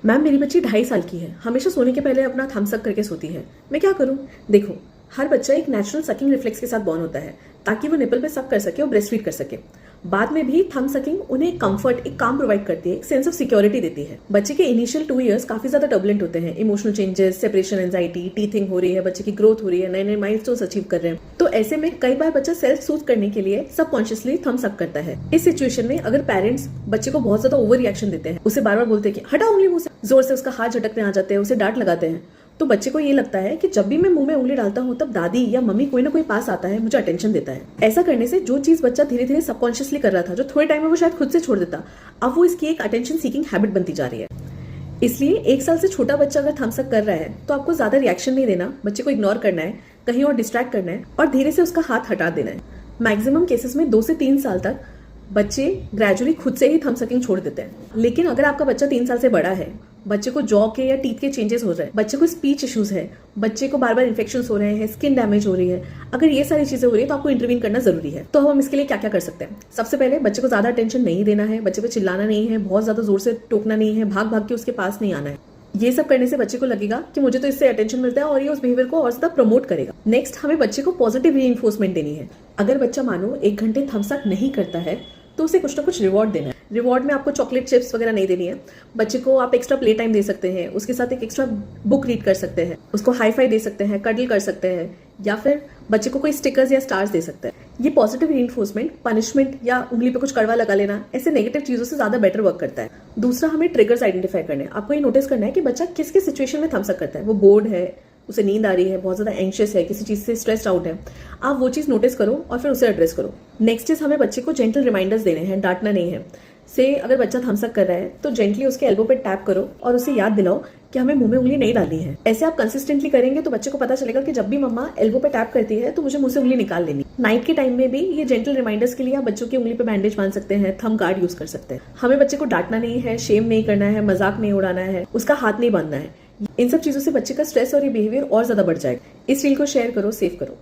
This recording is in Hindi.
मैम मेरी बच्ची 2.5 साल की है, हमेशा सोने के पहले अपना थम्स अप करके सोती है, मैं क्या करूं? देखो, हर बच्चा एक नेचुरल सकिंग रिफ्लेक्स के साथ बॉर्न होता है ताकि वो निपल पे सक कर सके और ब्रेस्ट फीड कर सके। बाद में भी थम सकिंग उन्हें एक कंफर्ट, एक काम प्रोवाइड करती है, एक सेंस ऑफ सिक्योरिटी देती है। बच्चे के इनिशियल 2 इयर्स काफी ज्यादा टर्बुलेंट होते हैं, emotional changes, separation anxiety, teething हो रही है, बच्चे की ग्रोथ हो रही है, नए नए माइलस्टोन्स अचीव कर रहे हैं। तो ऐसे में कई बार बच्चा सेल्फ सूथ करने के लिए सबकॉन्शियसली थम्स अप करता है। इस सिचुएशन में अगर पेरेंट्स बच्चे को बहुत ज्यादा ओवर रिएक्शन देते हैं, उसे बार बार बोलते हैं कि हटा उंगली मुंह से, जोर से उसका हाथ झटकने आ जाते हैं, उसे डांट लगाते हैं, तो बच्चे को ये लगता है कि जब भी मैं मुंह में उंगली डालता हूँ तब दादी या मम्मी कोई ना कोई पास आता है, मुझे अटेंशन देता है। ऐसा करने से जो चीज बच्चा धीरे धीरे सबकॉन्शियसली कर रहा था, जो थोड़े टाइम में वो शायद खुद से छोड़ देता, अब वो इसकी एक अटेंशन सीकिंग हैबिट बनती जा रही है। इसलिए 1 साल से छोटा बच्चा अगर थम्स अप कर रहा है तो आपको ज्यादा रिएक्शन नहीं देना, बच्चे को इग्नोर करना है, कहीं और डिस्ट्रैक्ट करना है और धीरे से उसका हाथ हटा देना है। मैक्सिमम केसेस में 2 से 3 साल तक बच्चे ग्रेजुअली खुद से ही थम सकिंग छोड़ देते हैं। लेकिन अगर आपका बच्चा 3 साल से बड़ा है, बच्चे को जॉ के या टीथ के चेंजेस हो रहे हैं, बच्चे को स्पीच इश्यूज है, बच्चे को बार बार इन्फेक्शन हो रहे हैं, स्किन डैमेज हो रही है, अगर ये सारी चीजें हो रही है तो आपको इंटरवीन करना जरूरी है। तो हम इसके लिए क्या क्या कर सकते हैं? सबसे पहले बच्चे को ज्यादा अटेंशन नहीं देना है, बच्चे पे चिल्लाना नहीं है, बहुत ज्यादा जोर से टोकना नहीं है, भाग भाग के उसके पास नहीं आना है। ये सब करने से बच्चे को लगेगा कि मुझे तो इससे अटेंशन मिलता है और ये उस बिहेवियर को और ज्यादा प्रमोट करेगा। नेक्स्ट, हमें बच्चे को पॉजिटिव रीइंफोर्समेंट देनी है। अगर बच्चा मानो 1 घंटे थम्स अप नहीं करता है तो उसे कुछ ना कुछ रिवॉर्ड देना है। रिवॉर्ड में आपको चॉकलेट चिप्स वगैरह नहीं देनी है, बच्चे को आप एक्स्ट्रा प्ले टाइम दे सकते हैं, उसके साथ एक एक्स्ट्रा बुक रीड कर सकते हैं, उसको हाई फाई दे सकते हैं, कडल कर सकते हैं, या फिर बच्चे को कोई स्टिकर्स या स्टार्स दे सकते हैं। ये पॉजिटिव रीइंफोर्समेंट, पनिशमेंट या उंगली पे कुछ कड़वा लगा लेना, ऐसे नेगेटिव चीजों से ज्यादा बेटर वर्क करता है। दूसरा, हमें ट्रिगर्स आइडेंटिफाई करने हैं। आपको ये नोटिस करना है कि बच्चा किस किस सिचुएशन में थम्स अप करता है। वो बोर्ड है, उसे नींद आ रही है, बहुत ज्यादा एंशियस है, किसी चीज से स्ट्रेस्ड आउट है, आप वो चीज नोटिस करो और फिर उसे एड्रेस करो। नेक्स्ट इज, हमें बच्चे को जेंटल रिमाइंडर्स देने हैं, डांटना नहीं है। से अगर बच्चा थम्स अप कर रहा है तो जेंटली उसके एल्बो पे टैप करो और उसे याद दिलाओ कि हमें मुंह में उंगली नहीं डालनी है। ऐसे आप कंसिस्टेंटली करेंगे तो बच्चे को पता चलेगा कि जब भी मम्मा एल्बो पे टैप करती है तो मुझे मुंह से उंगली निकाल लेनी। नाइट के टाइम में भी ये जेंटल रिमाइंडर्स के लिए आप बच्चों की उंगली पे बैंडेज बांध सकते हैं, थंब गार्ड यूज कर सकते हैं। हमें बच्चे को डांटना नहीं है, शेम नहीं करना है, मजाक नहीं उड़ाना है, उसका हाथ नहीं बांधना है। इन सब चीजों से बच्चे का स्ट्रेस और ये बिहेवियर और ज्यादा बढ़ जाएगा। इस रील को शेयर करो, सेव करो।